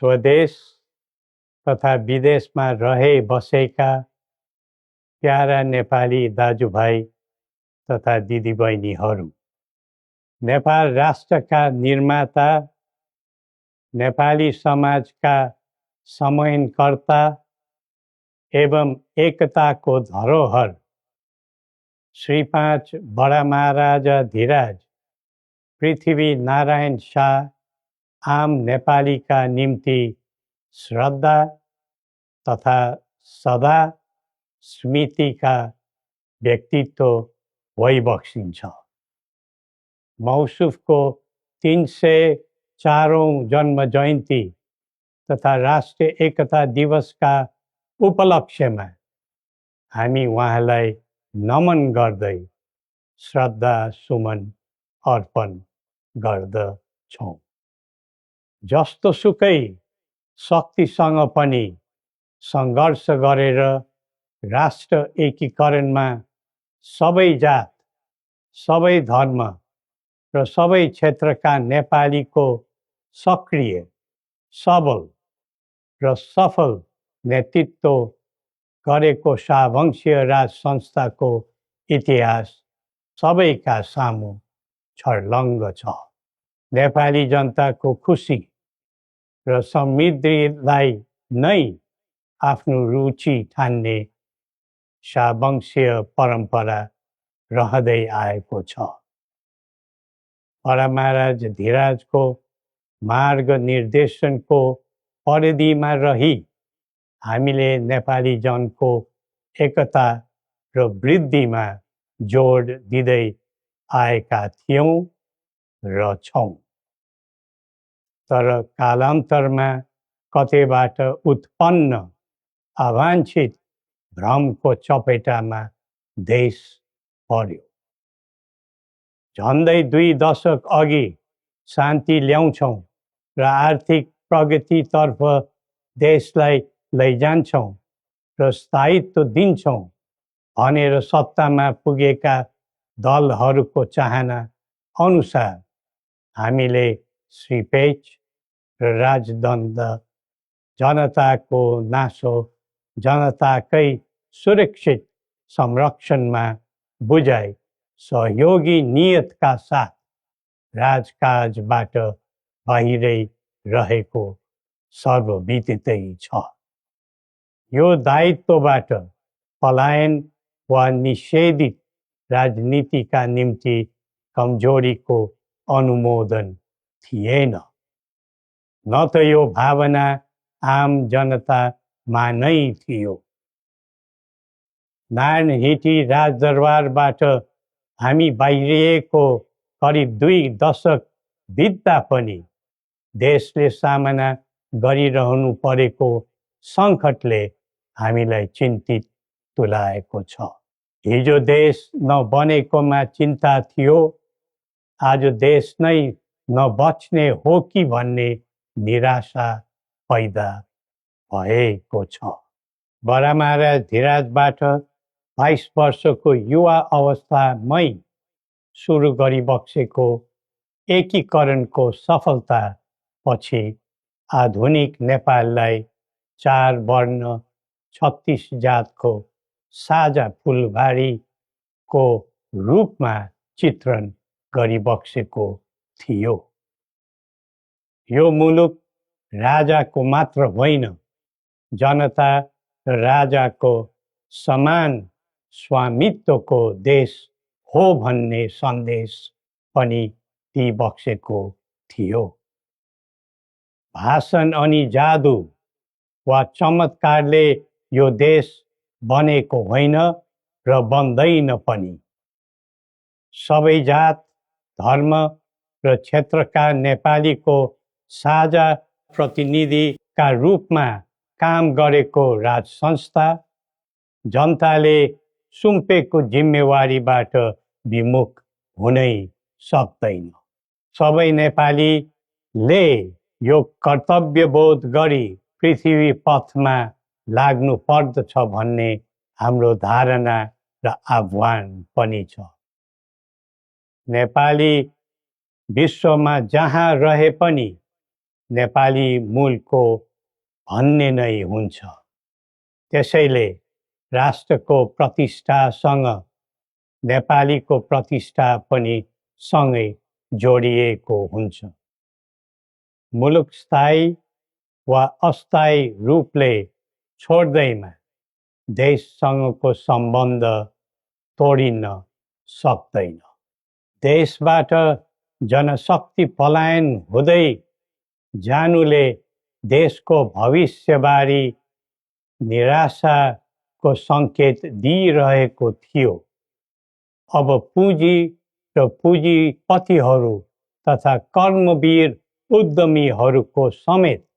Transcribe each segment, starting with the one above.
स्वदेश तथा विदेशमा रहे बसेका प्यारा नेपाली दाजुभाइ तथा दिदीबहिनीहरू, नेपाल राष्ट्रका निर्माता, नेपाली समाजका समन्वयकर्ता एवं एकताको धरोहर श्री 5 बडा महाराजा धीराज पृथ्वी नारायण शाह आम नेपालीका निम्ति श्रद्धा तथा सदा स्मृतिका व्यक्तित्व भइबक्सिन्छ। मौसुफको 304औं जन्म जयन्ती तथा राष्ट्रिय एकता दिवसका उपलक्ष्यमा हामी उहाँलाई नमन गर्दै श्रद्धा सुमन अर्पण गर्दछौँ। जस्तोसुकै शक्तिसँग पनि सङ्घर्ष गरेर राष्ट्र एकीकरणमा सबै जात, सबै धर्म र सबै क्षेत्रका नेपालीको सक्रिय, सबल र सफल नेतृत्व गरेको शाहवंशीय राज संस्थाको इतिहास सबैका सामु छर्लङ्ग छ। नेपाली जनताको खुसी र समृद्धिलाई नै आफ्नो रुचि ठान्ने शाहवंशीय परम्परा रहँदै आएको छ। बडा महाराज धीराजको मार्ग निर्देशनको परिधिमा रही हामीले नेपाली जनको एकता र वृद्धिमा जोड दिँदै आएका थियौँ र छौँ। तर कालान्तरमा कतैबाट उत्पन्न अवाञ्छित भ्रमको चपेटामा देश पर्यो। झन्डै 2 दशक अघि शान्ति ल्याउँछौँ र आर्थिक प्रगतितर्फ देशलाई लैजान्छौँ र स्थायित्व दिन्छौँ भनेर सत्तामा पुगेका दलहरूको चाहना अनुसार हामीले श्री पेच र राजदण्ड, जनताको नासो, जनताकै सुरक्षित संरक्षणमा बुझाइ सहयोगी नियतका साथ राजकाजबाट बाहिरै रहेको सर्वविदितै छ। यो दायित्वबाट पलायन वा निषेधित राजनीतिका निम्ति कमजोरीको अनुमोदन थिएन, न त यो भावना आम जनतामा नै थियो। नारायणहिटी राजदरबारबाट हामी बाहिरिएको करिब 2 दशक बित्दा पनि देशले सामना गरिरहनु परेको सङ्कटले हामीलाई चिन्तित तुल्याएको छ। हिजो देश नबनेकोमा चिन्ता थियो, आज देश नै नबच्ने हो कि भन्ने निराशा पैदा भएको छ। बडा महाराज धीराजबाट 22 वर्षको युवा अवस्थामै सुरु गरिबक्सेको एकीकरणको सफलता पछि आधुनिक नेपाललाई 4 वर्ण 36 जातको साझा फुलबारीको रूपमा चित्रण गरिबक्सेको थियो। यो मुलुक राजाको मात्र होइन, जनता र राजाको समान स्वामित्वको देश हो भन्ने सन्देश पनि दिइबक्सेको थियो। भाषण अनि जादु वा चमत्कारले यो देश बनेको होइन र बन्दैन पनि। सबै जात, धर्म र क्षेत्रका नेपालीको साझा प्रतिनिधिका रूपमा काम गरेको राज संस्था जनताले सुम्पेको जिम्मेवारीबाट विमुख हुनै सक्दैन। सबै नेपालीले यो कर्तव्यबोध गरी पृथ्वी पथमा लाग्नु पर्दछ भन्ने हाम्रो धारणा र आह्वान पनि छ। नेपाली विश्वमा जहाँ रहे पनि नेपाली मूलको भन्ने नै हुन्छ। त्यसैले राष्ट्रको प्रतिष्ठासँग नेपालीको प्रतिष्ठा पनि सँगै जोडिएको हुन्छ। मुलुक स्थायी वा अस्थायी रूपले छोड्दैमा देशसँगको सम्बन्ध तोडिन सक्दैन। देशबाट जनशक्ति पलायन हुँदै जानुले देशको भविष्यबारे निराशाको सङ्केत दिइरहेको थियो। अब पुँजी र पुँजीपतिहरू तथा कर्मवीर उद्यमीहरूको समेत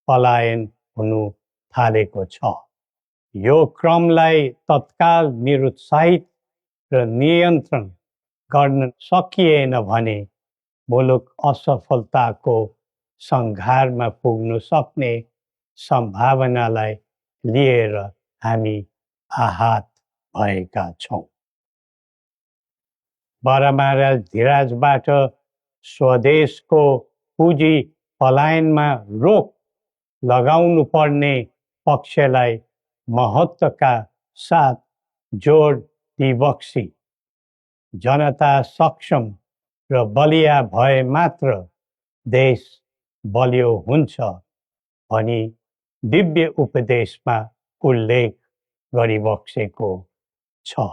पलायन हुनु थालेको छ। यो क्रमलाई तत्काल निरुत्साहित र नियन्त्रण गर्न सकिएन भने मुलुक असफलताको सङ्घारमा पुग्न सक्ने सम्भावनालाई लिएर हामी आहत भएका छौँ। बरामारा धिराजबाट स्वदेशको पुँजी पलायनमा रोक लगाउनु पर्ने पक्षलाई महत्त्वका साथ जोड दिबक्सी जनता सक्षम र बलिया भए मात्र देश बलियो हुन्छ भनी दिव्य उपदेशमा उल्लेख गरिबक्सेको छ।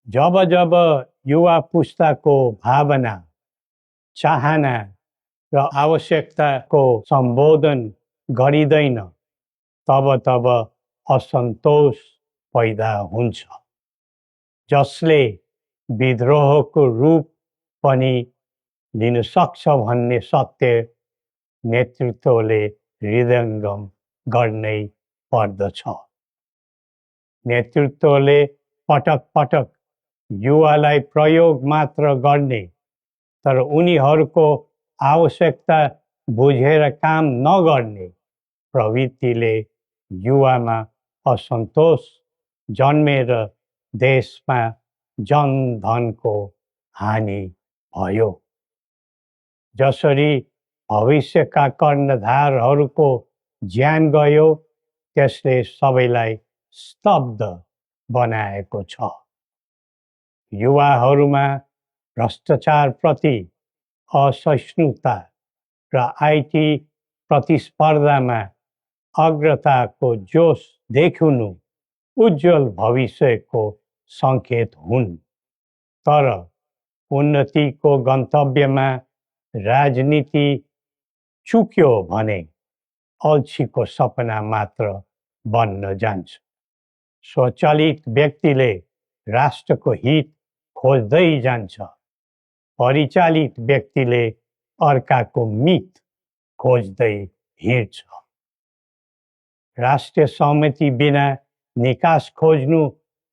जब जब युवा पुस्ताको भावना, चाहना र आवश्यकताको सम्बोधन गरिँदैन तब तब असन्तोष पैदा हुन्छ, जसले विद्रोहको रूप पनि लिन सक्छ भन्ने सत्य नेतृत्वले हृदयङ्गम गर्नै पर्दछ। नेतृत्वले पटक पटक युवालाई प्रयोग मात्र गर्ने तर उनीहरूको आवश्यकता बुझेर काम नगर्ने प्रवृत्तिले युवामा असन्तोष जन्मेर देशमा जनधनको हानि भयो। जसरी भविष्यका कर्णधारहरूको ज्यान गयो त्यसले सबैलाई स्तब्ध बनाएको छ। युवाहरूमा भ्रष्टाचारप्रति असहिष्णुता र आइटी प्रतिस्पर्धामा अग्रताको जोश देखिनु उज्जवल भविष्यको सङ्केत हुन्। तर उन्नतिको गन्तव्यमा राजनीति चुक्यो भने अल्छीको सपना मात्र बन्न जान्छ। स्वचालित व्यक्तिले राष्ट्रको हित खोज्दै जान्छ, परिचालित व्यक्तिले अर्काको मित खोज्दै हिँड्छ। राष्ट्रिय सहमति बिना निकास खोज्नु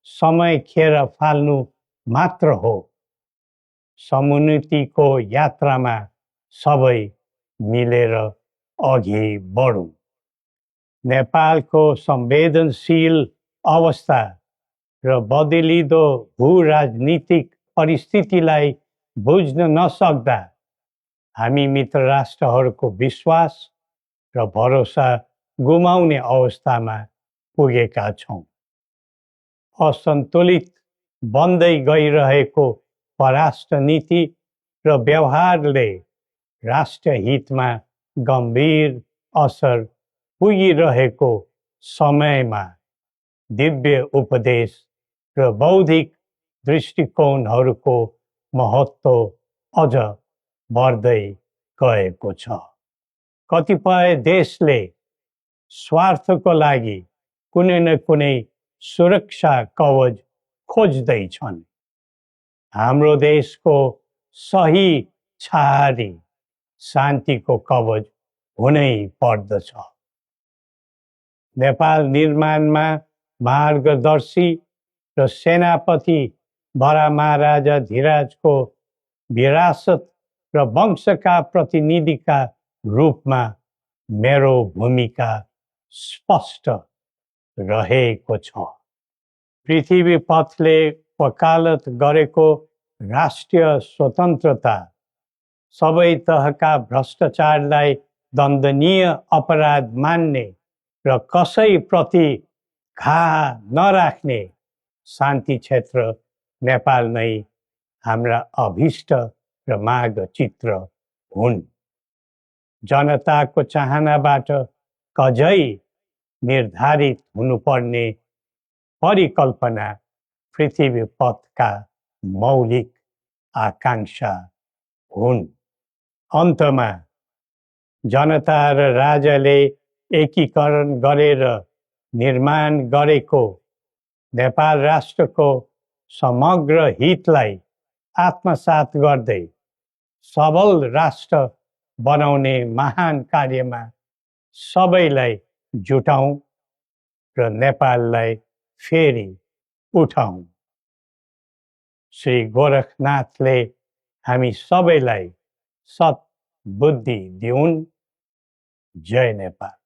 समय खेर फाल्नु मात्र हो। समुन्नतिको यात्रामा सबै मिलेर अघि बढौँ। नेपालको संवेदनशील अवस्था र बदलिदो भू-राजनीतिक परिस्थितिलाई बुझ्न नसक्दा हामी मित्र राष्ट्रहरूको विश्वास र भरोसा गुमाउने अवस्थामा पुगेका छौँ। असन्तुलित बन्दै गइरहेको परराष्ट्र नीति र व्यवहारले राष्ट्रिय हितमा गम्भीर असर पुगिरहेको समयमा दिव्य उपदेश र बौद्धिक दृष्टिकोणहरूको महत्त्व अझ बढ्दै गएको छ। कतिपय देशले स्वार्थको लागि कुनै न कुनै सुरक्षा कवच खोज्दैछन्। हाम्रो देशको सही छहारी शान्तिको कवच हुनै पर्दछ। नेपाल निर्माणमा मार्गदर्शी र सेनापति बरामाराजा धिराजको विरासत र वंशका प्रतिनिधिका रूपमा मेरो भूमिका स्पष्ट रहेको छ। पृथ्वी पथले वकालत गरेको राष्ट्रिय स्वतन्त्रता सबै तहका भ्रष्टाचारलाई दण्डनीय अपराध मान्ने र कसैप्रति घाह नराख्ने शान्ति क्षेत्र नेपाल नै हाम्रा अभिष्ट र माग चित्र हुन्। जनताको चाहनाबाट कझै निर्धारित हुनुपर्ने परिकल्पना पृथ्वी पथका मौलिक आकांक्षा हुन्। अन्तमा जनता र राजाले एकीकरण गरेर निर्माण गरेको नेपाल राष्ट्रको समग्र हितलाई आत्मसात गर्दै सबल राष्ट्र बनाउने महान कार्यमा सबैलाई जुटौँ र नेपाललाई फेरि उठाउँ। श्री गोरखनाथले हामी सबैलाई सत् बुद्धि दिउन्। जय नेपाल।